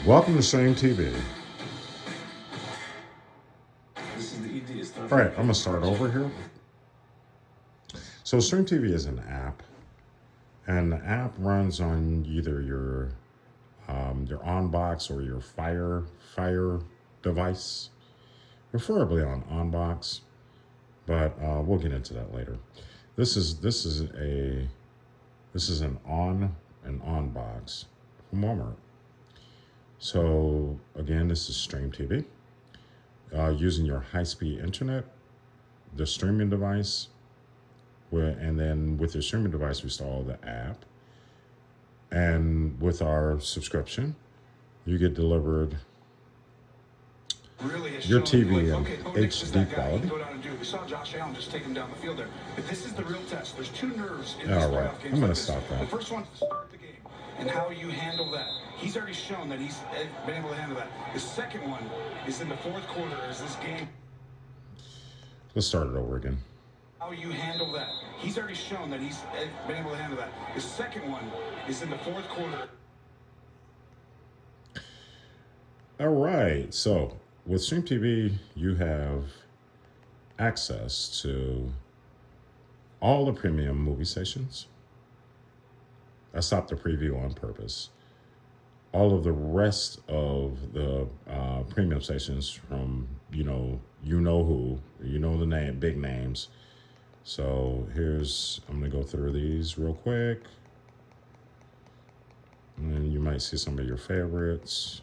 Welcome to Stream TV. All right, I'm gonna start over here. So Stream TV is an app, and the app runs on either your OnBox or your Fire device, preferably on OnBox, but we'll get into that later. This is an OnBox from Walmart. So again, this is Stream TV. Using your high-speed internet, the streaming device, and then with your streaming device, we install the app. And with our subscription, you get delivered your TV in HD quality. We saw Josh Allen just take him down the field there. But this is the real test. There's two nerves in All this right, playoff game. I'm going to stop The that. first one's to start the game and how you handle that. He's already shown that he's been able to handle that. The second one is in the fourth quarter as this game. Let's start it over again. How you handle that. He's already shown that he's been able to handle that. The second one is in the fourth quarter. All right, so with Stream TV, you have access to all the premium movie stations. I stopped the preview on purpose. All of the rest of the premium stations from you know who, the name, big names. So I'm gonna go through these real quick, and then you might see some of your favorites.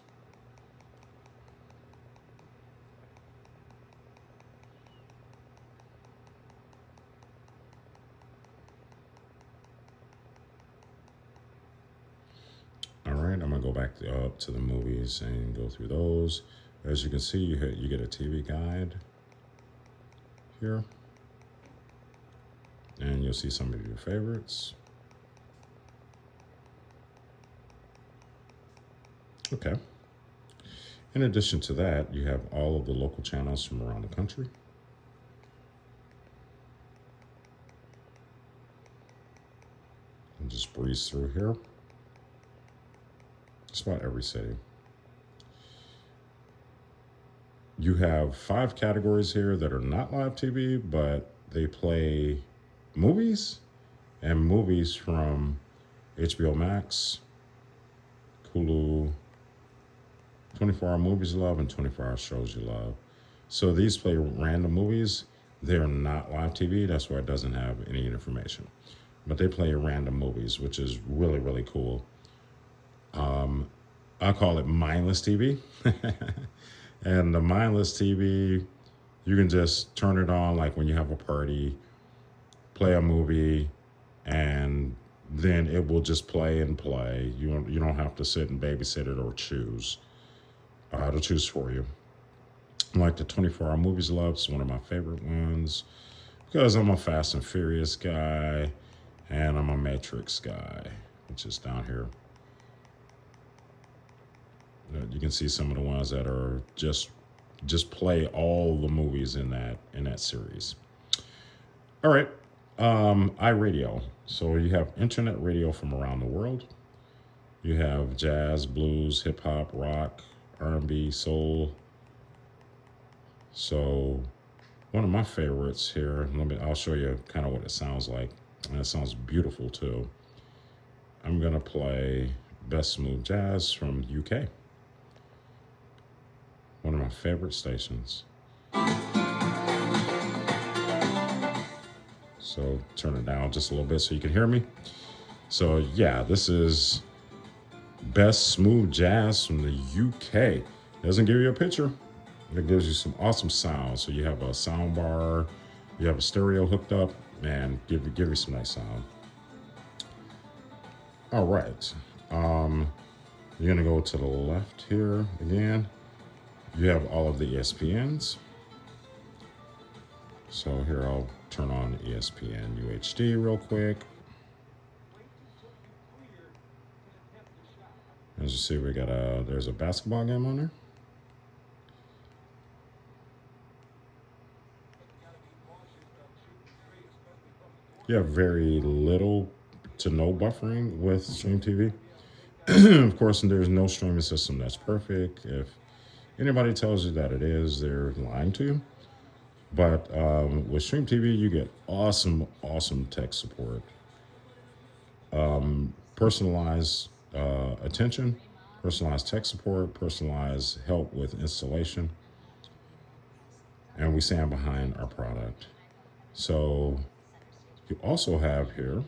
All right, I'm gonna go back up to the movies and go through those. As you can see, you get a TV guide here, and you'll see some of your favorites. Okay. In addition to that, you have all of the local channels from around the country. And just breeze through here. Just about every city. You have 5 categories here that are not live TV, but they play movies, and movies from HBO Max, Hulu, 24-hour movies you love, and 24-hour shows you love. So these play random movies. They're not live TV. That's why it doesn't have any information. But they play random movies, which is really, really cool. I call it mindless TV. And the mindless TV, you can just turn it on like when you have a party, play a movie, and then it will just play and play. You don't have to sit and babysit it or choose. To choose for you. Like the 24-hour movies love is one of my favorite ones because I'm a Fast and Furious guy and I'm a Matrix guy, which is down here. You can see some of the ones that are just play all the movies in that series. All right, iRadio. So you have internet radio from around the world. You have jazz, blues, hip hop, rock, R&B, soul. So one of my favorites here. I'll show you kind of what it sounds like, and it sounds beautiful too. I'm gonna play Best Smooth Jazz from UK. One of my favorite stations. So turn it down just a little bit so you can hear me. So yeah, this is Best Smooth Jazz from the UK. Doesn't give you a picture. It gives you some awesome sound. So you have a sound bar, you have a stereo hooked up, and give you some nice sound. All right. You're gonna go to the left here again. You have all of the ESPNs. So here I'll turn on ESPN UHD real quick. As you see, there's a basketball game on there. You have very little to no buffering with Stream TV. Of course, there's no streaming system that's perfect. If anybody tells you that it is, they're lying to you. But with Stream TV, you get awesome, awesome tech support, personalized attention, personalized tech support, personalized help with installation, and we stand behind our product. So you also have here,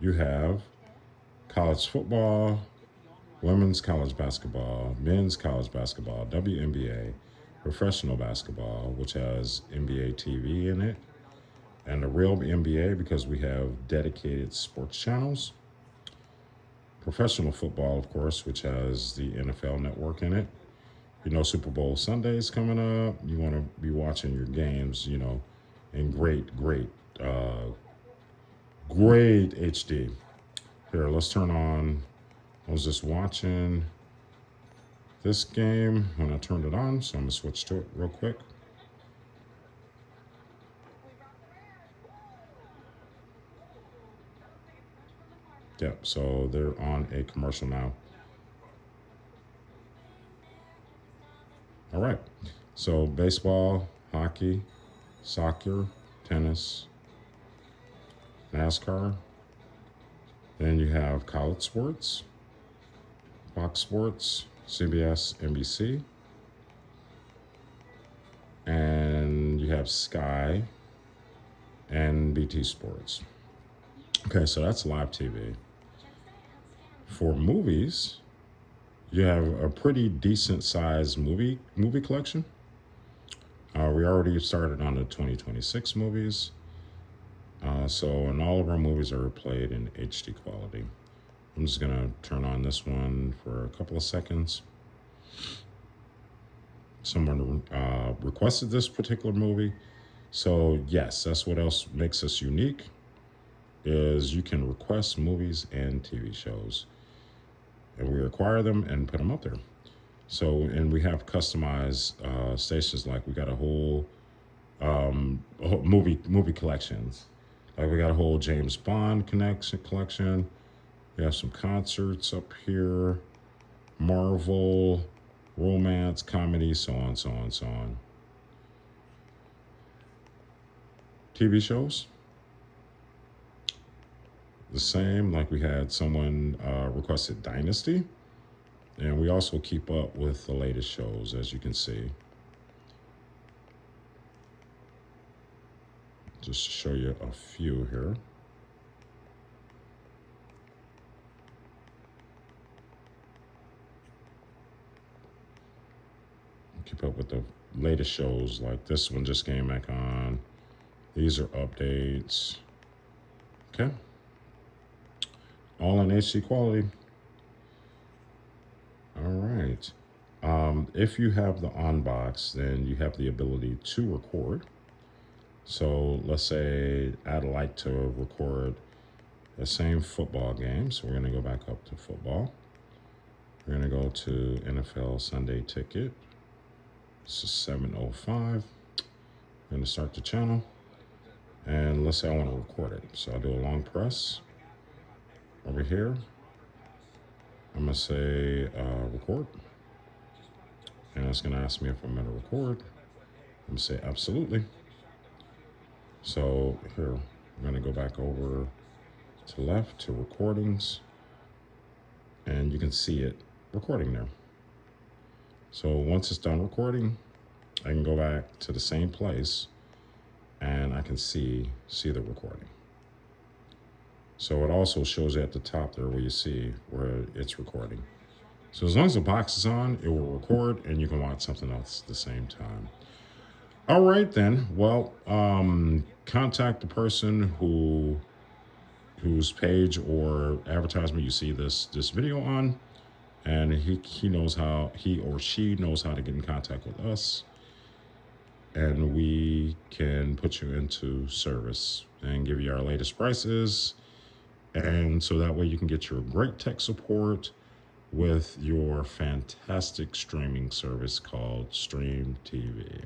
you have college football, women's college basketball, men's college basketball, WNBA, professional basketball, which has NBA TV in it, and the real NBA because we have dedicated sports channels. Professional football, of course, which has the NFL network in it. You know, Super Bowl Sunday's coming up. You want to be watching your games, you know, in great HD. Here, let's turn on. I was just watching this game when I turned it on, so I'm gonna switch to it real quick. Yep, so they're on a commercial now. All right, so baseball, hockey, soccer, tennis, NASCAR. Then you have college sports, Fox Sports, CBS, NBC. And you have Sky and BT Sports. Okay, so that's live TV. For movies, you have a pretty decent sized movie collection. We already started on the 2026 movies. And all of our movies are played in HD quality. I'm just gonna turn on this one for a couple of seconds. Someone requested this particular movie. So yes, that's what else makes us unique, is you can request movies and TV shows. And we acquire them and put them up there. So, and we have customized stations, like we got a whole movie collections. Like we got a whole James Bond collection. We have some concerts up here, Marvel, romance, comedy, so on, so on, so on. TV shows, the same. Like we had someone requested Dynasty, and we also keep up with the latest shows, as you can see. Just to show you a few here. Keep up with the latest shows, like this one just came back on. These are updates. Okay. All in HD quality. All right. If you have the on box, then you have the ability to record. So let's say I'd like to record the same football game. So we're going to go back up to football. We're going to go to NFL Sunday Ticket. This is 7:05. I'm going to start the channel. And let's say I want to record it. So I'll do a long press over here. I'm going to say record. And it's going to ask me if I'm going to record. I'm going to say absolutely. So here, I'm going to go back over to left to recordings. And you can see it recording there. So once it's done recording, I can go back to the same place and I can see the recording. So it also shows you at the top there where you see where it's recording. So as long as the box is on, it will record and you can watch something else at the same time. All right then, well, contact the person whose page or advertisement you see this video on, and he knows how, he or she knows how to get in contact with us, and we can put you into service and give you our latest prices, and so that way you can get your great tech support with your fantastic streaming service called Stream TV.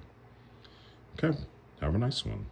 Okay, have a nice one.